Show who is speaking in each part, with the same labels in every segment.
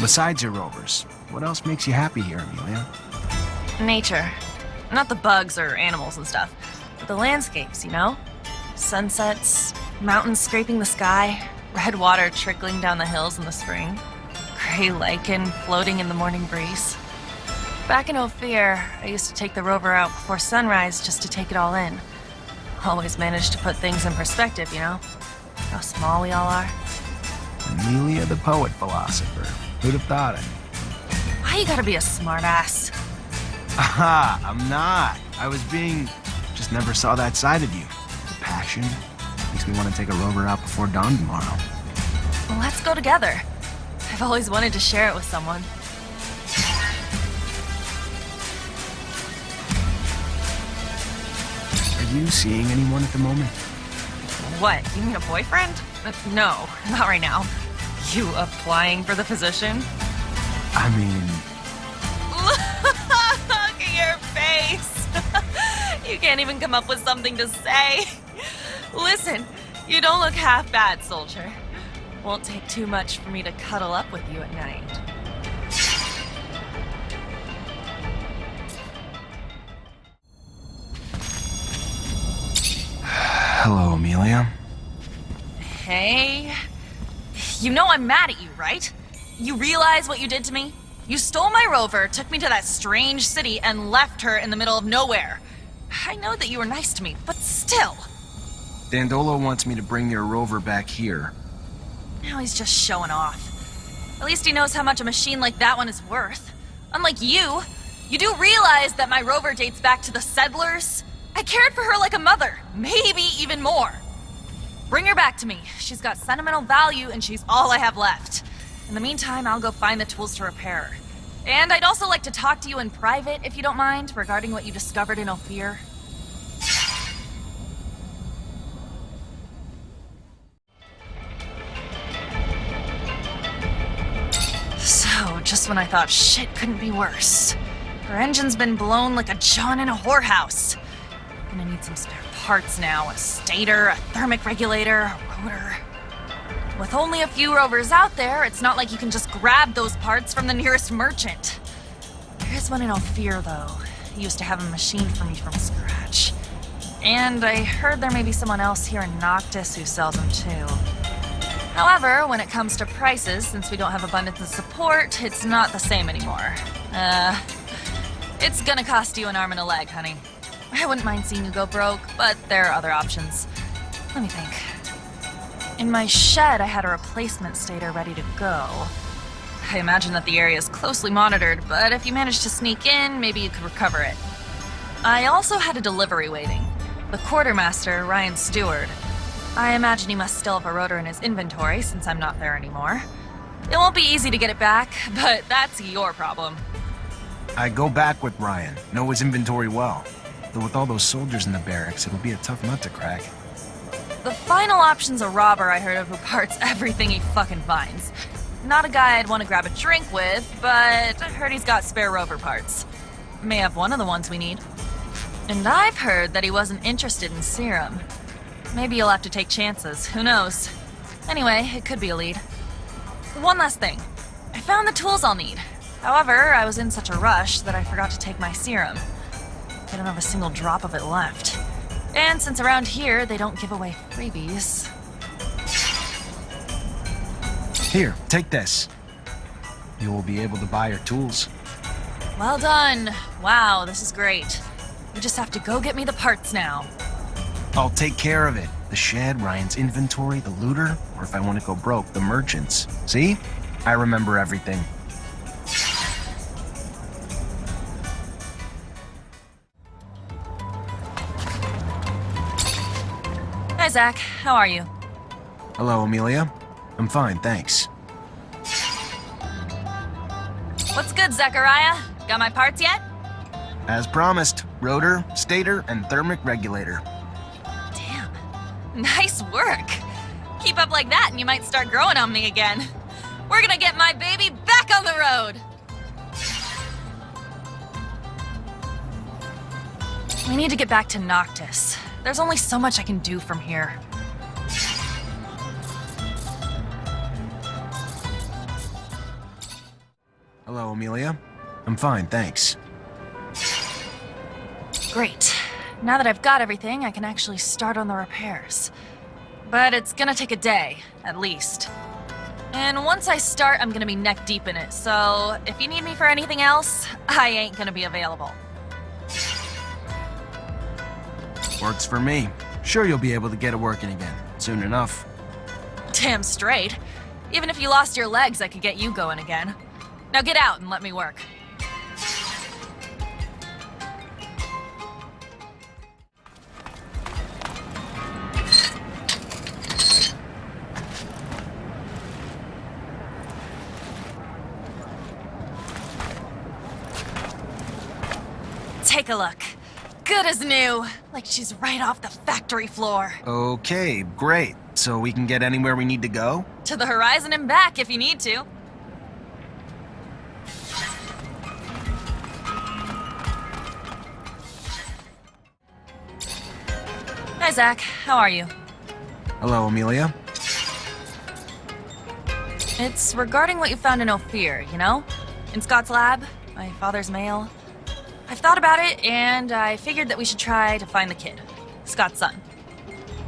Speaker 1: Besides your rovers, what else makes you happy here, Amelia?
Speaker 2: Nature. Not the bugs or animals and stuff, but the landscapes, you know? Sunsets, mountains scraping the sky, red water trickling down the hills in the spring, gray lichen floating in the morning breeze. Back in Ophir, I used to take the rover out before sunrise just to take it all in. Always managed to put things in perspective, you know? How small we all are.
Speaker 1: Amelia the poet philosopher. Who'd have thought it?
Speaker 2: Why you gotta be a smartass?
Speaker 1: Aha, I'm not. I was being... Just never saw that side of you. The passion. Makes me want to take a rover out before dawn tomorrow.
Speaker 2: Well, let's go together. I've always wanted to share it with someone.
Speaker 1: Are you seeing anyone at the moment?
Speaker 2: What, you mean a boyfriend? No, not right now. You applying for the position?
Speaker 1: I mean...
Speaker 2: Look at your face! You can't even come up with something to say. Listen, you don't look half bad, soldier. Won't take too much for me to cuddle up with you at night.
Speaker 1: Hello, Amelia.
Speaker 2: Hey? You know I'm mad at you, right? You realize what you did to me? You stole my rover, took me to that strange city, and left her in the middle of nowhere. I know that you were nice to me, but still.
Speaker 1: Dandolo wants me to bring your rover back here.
Speaker 2: Now he's just showing off. At least he knows how much a machine like that one is worth. Unlike you do realize that my rover dates back to the settlers? I cared for her like a mother, maybe even more. Bring her back to me. She's got sentimental value and she's all I have left. In the meantime, I'll go find the tools to repair her. And I'd also like to talk to you in private, if you don't mind, regarding what you discovered in Ophir. So, just when I thought shit couldn't be worse, her engine's been blown like a John in a whorehouse. Gonna need some spare parts now, a stator, a thermic regulator, a rotor. With only a few rovers out there, it's not like you can just grab those parts from the nearest merchant. There is one in Ophir, though. He used to have a machine for me from scratch. And I heard there may be someone else here in Noctis who sells them too. However, when it comes to prices, since we don't have abundance of support, it's not the same anymore. It's gonna cost you an arm and a leg, honey. I wouldn't mind seeing you go broke, but there are other options. Let me think. In my shed, I had a replacement stator ready to go. I imagine that the area is closely monitored, but if you manage to sneak in, maybe you could recover it. I also had a delivery waiting. The quartermaster, Ryan Stewart. I imagine he must still have a rotor in his inventory since I'm not there anymore. It won't be easy to get it back, but that's your problem.
Speaker 1: I go back with Ryan. Know his inventory well. Though with all those soldiers in the barracks, it'll be a tough nut to crack.
Speaker 2: The final option's a robber I heard of who parts everything he fucking finds. Not a guy I'd want to grab a drink with, but I heard he's got spare rover parts. May have one of the ones we need. And I've heard that he wasn't interested in serum. Maybe you'll have to take chances, who knows? Anyway, it could be a lead. One last thing. I found the tools I'll need. However, I was in such a rush that I forgot to take my serum. I don't have a single drop of it left. And since around here, they don't give away freebies.
Speaker 1: Here, take this. You will be able to buy your tools.
Speaker 2: Well done. Wow, this is great. You just have to go get me the parts now.
Speaker 1: I'll take care of it. The shed, Ryan's inventory, the looter, or if I want to go broke, the merchants. See? I remember everything.
Speaker 2: Hi, Zach. How are you?
Speaker 1: Hello, Amelia. I'm fine, thanks.
Speaker 2: What's good, Zachariah? Got my parts yet?
Speaker 1: As promised, rotor, stator, and thermic regulator.
Speaker 2: Damn. Nice work. Keep up like that and you might start growing on me again. We're gonna get my baby back on the road! We need to get back to Noctis. There's only so much I can do from here.
Speaker 1: Amelia. I'm fine, thanks.
Speaker 2: Great. Now that I've got everything, I can actually start on the repairs. But it's gonna take a day, at least. And once I start, I'm gonna be neck deep in it, so if you need me for anything else, I ain't gonna be available.
Speaker 1: Works for me. Sure you'll be able to get it working again, soon enough.
Speaker 2: Damn straight. Even if you lost your legs, I could get you going again. Now get out and let me work. Take a look. Good as new. Like she's right off the factory floor.
Speaker 1: Okay, great. So we can get anywhere we need to go?
Speaker 2: To the horizon and back if you need to. Hi, Zach. How are you?
Speaker 1: Hello, Amelia.
Speaker 2: It's regarding what you found in Ophir, you know? In Scott's lab, my father's mail. I've thought about it, and I figured that we should try to find the kid. Scott's son.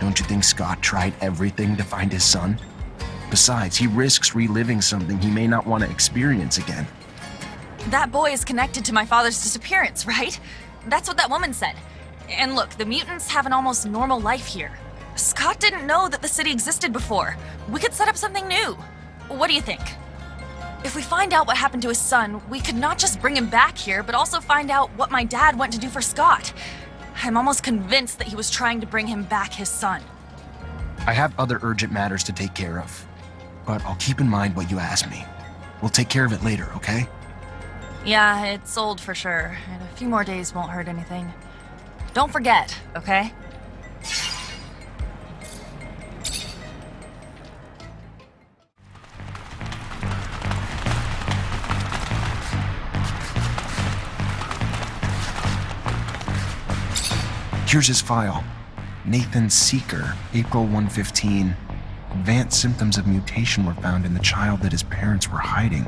Speaker 1: Don't you think Scott tried everything to find his son? Besides, he risks reliving something he may not want to experience again.
Speaker 2: That boy is connected to my father's disappearance, right? That's what that woman said. And look, the mutants have an almost normal life here. Scott didn't know that the city existed before. We could set up something new. What do you think? If we find out what happened to his son, we could not just bring him back here, but also find out what my dad went to do for Scott. I'm almost convinced that he was trying to bring him back his son.
Speaker 1: I have other urgent matters to take care of, but I'll keep in mind what you asked me. We'll take care of it later, okay?
Speaker 2: Yeah, it's old for sure, and a few more days won't hurt anything. Don't forget, okay?
Speaker 1: Here's his file. Nathan Seeker, April 115. Advanced symptoms of mutation were found in the child that his parents were hiding.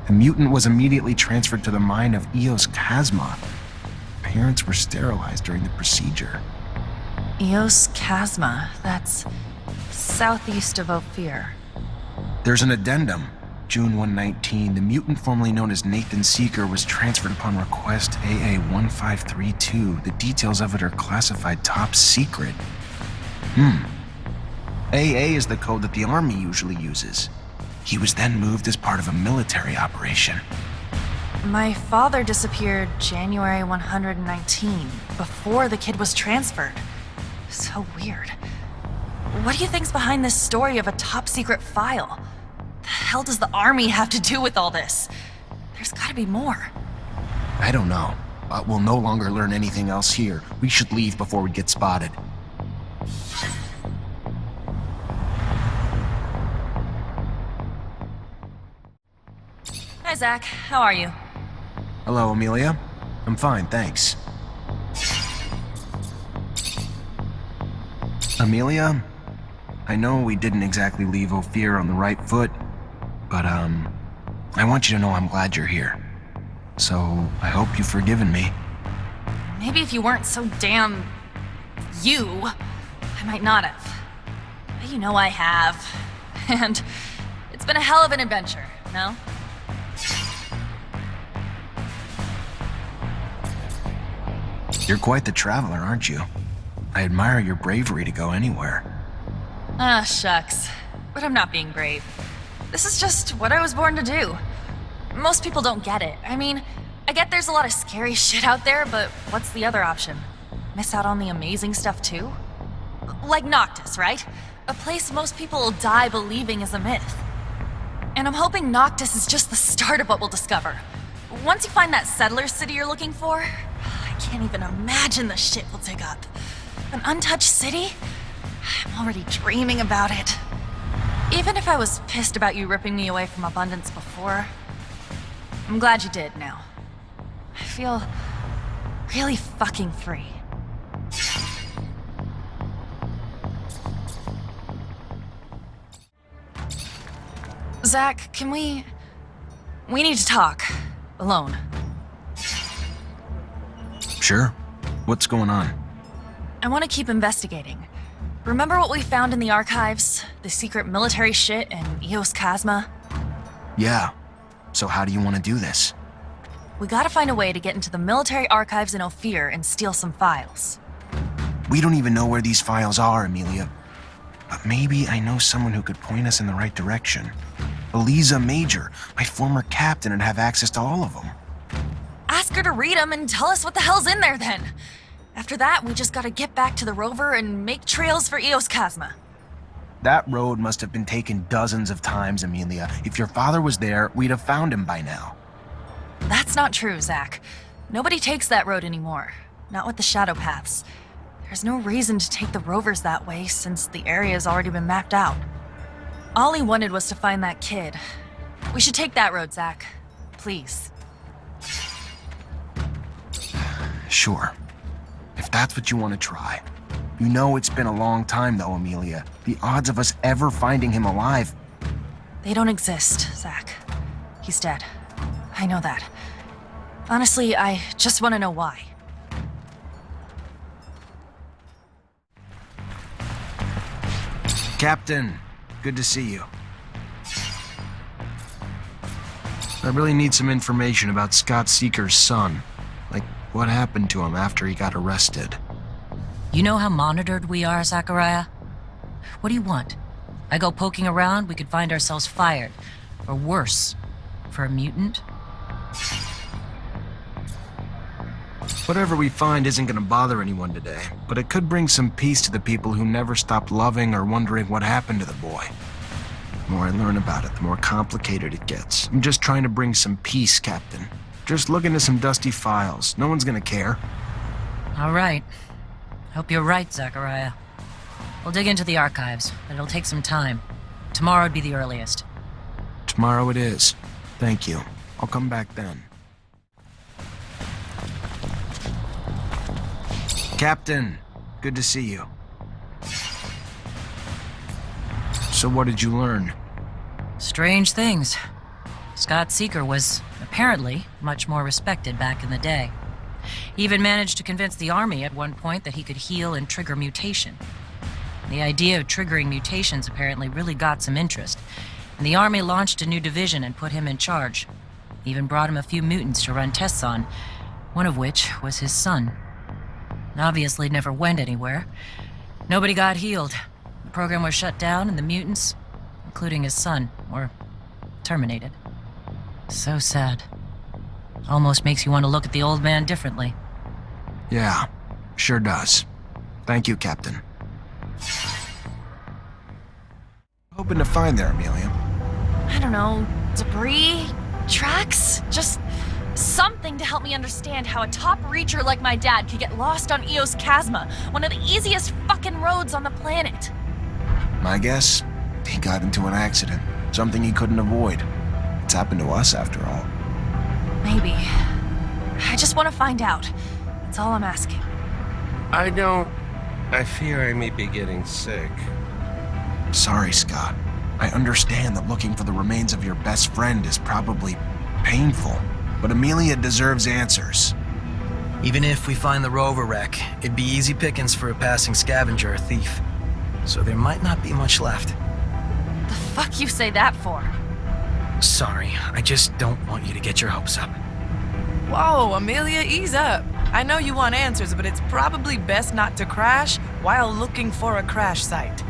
Speaker 1: The mutant was immediately transferred to the mine of Eos Chasma. Parents were sterilized during the procedure.
Speaker 2: Eos Chasma, that's southeast of Ophir.
Speaker 1: There's an addendum. June 119, the mutant formerly known as Nathan Seeker was transferred upon request AA-1532. The details of it are classified top secret. AA is the code that the Army usually uses. He was then moved as part of a military operation.
Speaker 2: My father disappeared January 119, before the kid was transferred. So weird. What do you think's behind this story of a top secret file? The hell does the Army have to do with all this? There's gotta be more.
Speaker 1: I don't know, but we'll no longer learn anything else here. We should leave before we get spotted.
Speaker 2: Hi, Zach. How are you?
Speaker 1: Hello, Amelia. I'm fine, thanks. Amelia, I know we didn't exactly leave Ophir on the right foot, but I want you to know I'm glad you're here. So, I hope you've forgiven me.
Speaker 2: Maybe if you weren't so damn... you, I might not have. But you know I have. And it's been a hell of an adventure, no?
Speaker 1: You're quite the traveler, aren't you? I admire your bravery to go anywhere.
Speaker 2: Ah, shucks. But I'm not being brave. This is just what I was born to do. Most people don't get it. I mean, I get there's a lot of scary shit out there, but what's the other option? Miss out on the amazing stuff too? Like Noctis, right? A place most people will die believing is a myth. And I'm hoping Noctis is just the start of what we'll discover. Once you find that settler city you're looking for, I can't even imagine the shit we'll dig up. An untouched city? I'm already dreaming about it. Even if I was pissed about you ripping me away from abundance before, I'm glad you did now. I feel really fucking free. Zach, can we... We need to talk. Alone.
Speaker 1: Sure. What's going on?
Speaker 2: I want to keep investigating. Remember what we found in the archives? The secret military shit and Eos Chasma?
Speaker 1: Yeah. So how do you want to do this?
Speaker 2: We gotta find a way to get into the military archives in Ophir and steal some files.
Speaker 1: We don't even know where these files are, Amelia. But maybe I know someone who could point us in the right direction. Eliza Major, my former captain, and have access to all of them.
Speaker 2: Ask her to read them and tell us what the hell's in there then. After that, we just gotta get back to the Rover and make trails for Eos Chasma.
Speaker 1: That road must have been taken dozens of times, Amelia. If your father was there, we'd have found him by now.
Speaker 2: That's not true, Zach. Nobody takes that road anymore. Not with the shadow paths. There's no reason to take the Rovers that way since the area's already been mapped out. All he wanted was to find that kid. We should take that road, Zach. Please.
Speaker 1: Sure. If that's what you want to try. You know it's been a long time though, Amelia. The odds of us ever finding him alive...
Speaker 2: They don't exist, Zach. He's dead. I know that. Honestly, I just want to know why.
Speaker 1: Captain, good to see you. I really need some information about Scott Seeker's son. Like, what happened to him after he got arrested?
Speaker 3: You know how monitored we are, Zachariah? What do you want? I go poking around, we could find ourselves fired. Or worse, for a mutant?
Speaker 1: Whatever we find isn't gonna bother anyone today, but it could bring some peace to the people who never stopped loving or wondering what happened to the boy. The more I learn about it, the more complicated it gets. I'm just trying to bring some peace, Captain. Just look into some dusty files. No one's gonna care.
Speaker 3: All right. Hope you're right, Zachariah. We'll dig into the archives, but it'll take some time. Tomorrow'd be the earliest.
Speaker 1: Tomorrow it is. Thank you. I'll come back then. Captain, good to see you. So what did you learn?
Speaker 3: Strange things. Scott Seeker was, apparently, much more respected back in the day. He even managed to convince the Army at one point that he could heal and trigger mutation. The idea of triggering mutations apparently really got some interest, and the Army launched a new division and put him in charge. Even brought him a few mutants to run tests on, one of which was his son. Obviously never went anywhere. Nobody got healed. The program was shut down and the mutants, including his son, were terminated. So sad. Almost makes you want to look at the old man differently.
Speaker 1: Yeah, sure does. Thank you, Captain. Hoping to find there, Amelia.
Speaker 2: I don't know, debris? Tracks? Just something to help me understand how a top reacher like my dad could get lost on Eos Chasma, one of the easiest fucking roads on the planet.
Speaker 1: My guess, he got into an accident. Something he couldn't avoid. It's happened to us, after all.
Speaker 2: Maybe. I just want to find out. That's all I'm asking.
Speaker 4: I fear I may be getting sick.
Speaker 1: Sorry, Scott. I understand that looking for the remains of your best friend is probably painful, but Amelia deserves answers.
Speaker 5: Even if we find the Rover wreck, it'd be easy pickings for a passing scavenger or thief. So there might not be much left.
Speaker 2: The fuck you say that for?
Speaker 5: Sorry, I just don't want you to get your hopes up.
Speaker 6: Whoa, Amelia, ease up. I know you want answers, but it's probably best not to crash while looking for a crash site.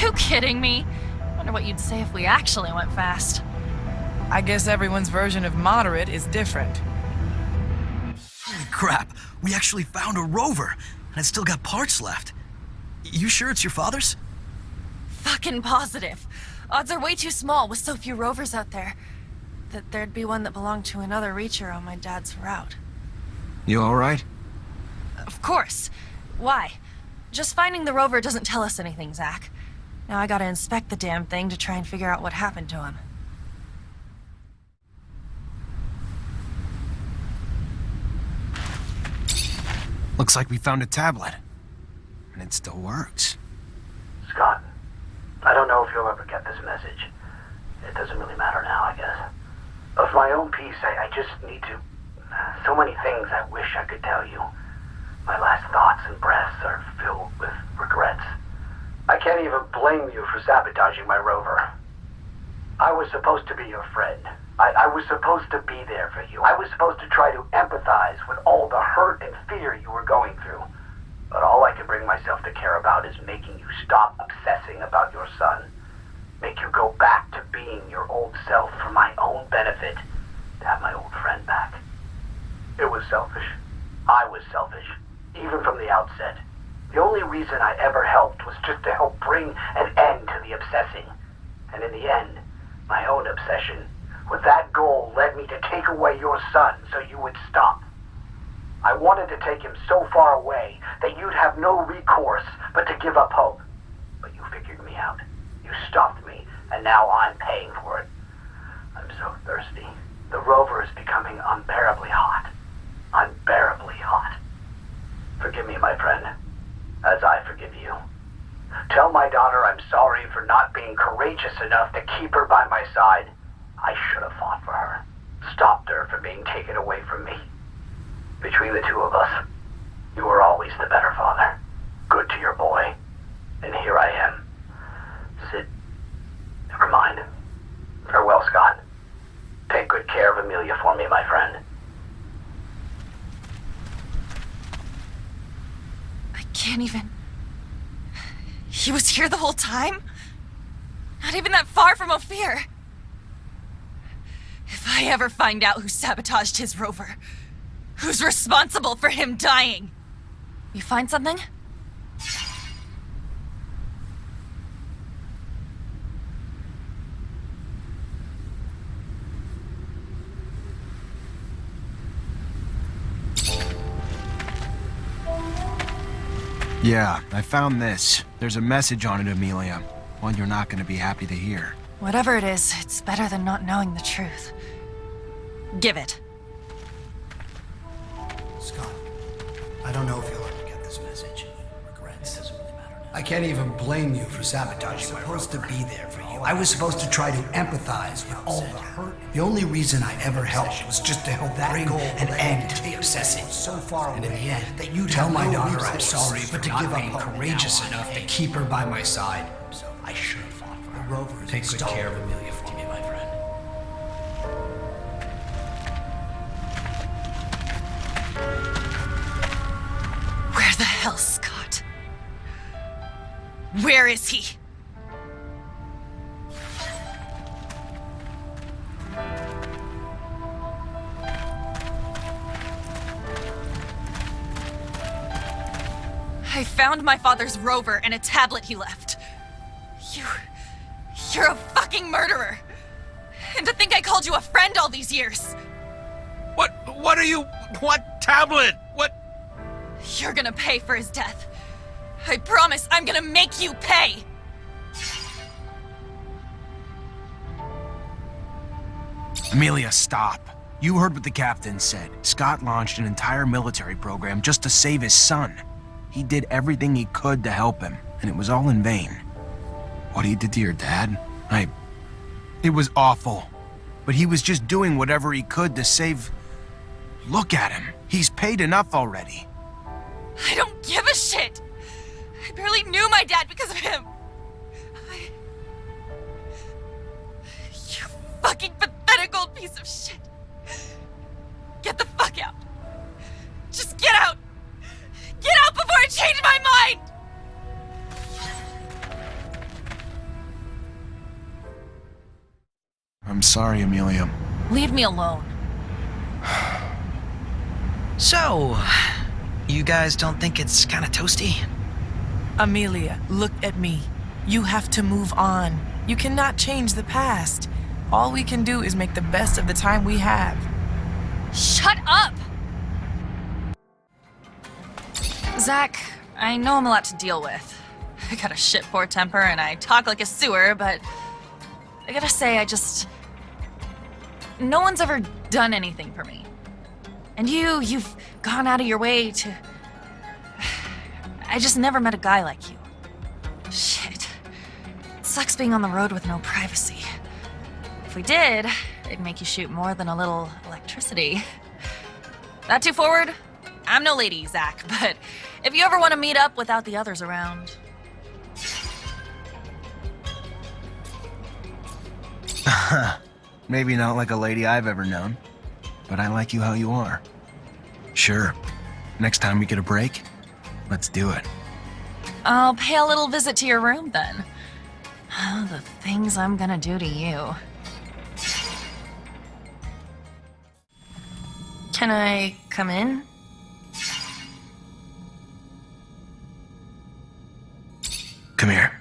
Speaker 2: You kidding me? Wonder what you'd say if we actually went fast.
Speaker 6: I guess everyone's version of moderate is different.
Speaker 5: Holy crap, we actually found a Rover, and it's still got parts left. You sure it's your father's?
Speaker 2: Fucking positive. Odds are way too small with so few Rovers out there that there'd be one that belonged to another Reacher on my dad's route.
Speaker 1: You alright?
Speaker 2: Of course. Why? Just finding the Rover doesn't tell us anything, Zach. Now I gotta inspect the damn thing to try and figure out what happened to him.
Speaker 1: Looks like we found a tablet. And it still works.
Speaker 7: Scott, I don't know if you'll ever get this message. It doesn't really matter now, I guess. For my own peace, I just need to... So many things I wish I could tell you. My last thoughts and breaths are filled with regrets. I can't even blame you for sabotaging my rover. I was supposed to be your friend. I was supposed to be there for you. I was supposed to try to empathize with all the hurt and fear you were going through. But all I can bring myself to care about is making you stop obsessing about your son. Make you go back to being your old self for my own benefit. To have my old friend back. It was selfish. I was selfish. Even from the outset. The only reason I ever helped was just to help bring an end to the obsessing. And in the end, my own obsession with that goal led me to take away your son so you would stop. I wanted to take him so far away that you'd have no recourse but to give up hope. But you figured me out. You stopped me, and now I'm paying for it. I'm so thirsty. The rover is becoming unbearably hot. Unbearably hot. Forgive me, my friend, as I forgive you. Tell my daughter I'm sorry for not being courageous enough to keep her by my side. I should have fought for her. Stopped her from being taken away from me. Between the two of us, you were always the better father. Good to your boy. And here I am. Sid, never mind. Farewell, Scott. Take good care of Amelia for me, my friend.
Speaker 2: I can't even... He was here the whole time? Not even that far from Ophir. If I ever find out who sabotaged his rover, who's responsible for him dying? You find something?
Speaker 1: Yeah, I found this. There's a message on it, Amelia. One you're not going to be happy to hear.
Speaker 2: Whatever it is, it's better than not knowing the truth. Give it.
Speaker 8: Scott, I don't know if you'll ever get this message. Regrets. It doesn't really matter now. I can't even blame you for sabotaging my rover. I was supposed to be there for you. I was supposed to try to empathize with all the hurt. The only reason I ever helped was just to help bring an end to the obsessing. So far away, and in the end, that you tell my daughter I'm sorry, but to give up courageous enough to keep her by my side. So I should have fought for her. The Rover is Take good care of Amelia for me, my friend.
Speaker 2: Where the hell, Scott? Where is he? I found my father's rover and a tablet he left. You're a fucking murderer. And to think I called you a friend all these years.
Speaker 4: What are you... What tablet? What...
Speaker 2: You're gonna pay for his death. I promise I'm gonna make you pay.
Speaker 1: Amelia, stop. You heard what the captain said. Scott launched an entire military program just to save his son. He did everything he could to help him, and it was all in vain. What he did to your dad? It was awful. But he was just doing whatever he could to save... Look at him. He's paid enough already.
Speaker 2: I don't give a shit. I barely knew my dad because of him. You fucking pathetic old piece of shit. Get the fuck out. Just get out. Get out before I change my mind!
Speaker 1: I'm sorry, Amelia.
Speaker 2: Leave me alone.
Speaker 5: So, you guys don't think it's kind of toasty?
Speaker 6: Amelia, look at me. You have to move on. You cannot change the past. All we can do is make the best of the time we have.
Speaker 2: Shut up! Zach, I know I'm a lot to deal with. I got a shit poor temper and I talk like a sewer, but I gotta say, no one's ever done anything for me. And you've gone out of your way to... I just never met a guy like you. Shit. It sucks being on the road with no privacy. If we did, they'd make you shoot more than a little electricity. That too forward? I'm no lady, Zach, but if you ever want to meet up without the others around...
Speaker 1: Maybe not like a lady I've ever known, but I like you how you are. Sure, next time we get a break, let's do it.
Speaker 2: I'll pay a little visit to your room then. The things I'm gonna do to you. Can I come in?
Speaker 1: Come here.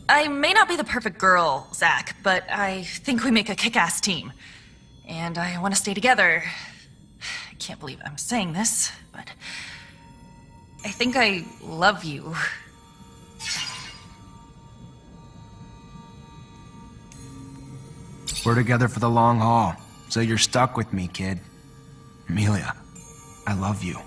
Speaker 2: I may not be the perfect girl, Zach, but I think we make a kick-ass team. And I want to stay together. I can't believe I'm saying this, but... I think I love you.
Speaker 1: We're together for the long haul, so you're stuck with me, kid. Amelia, I love you.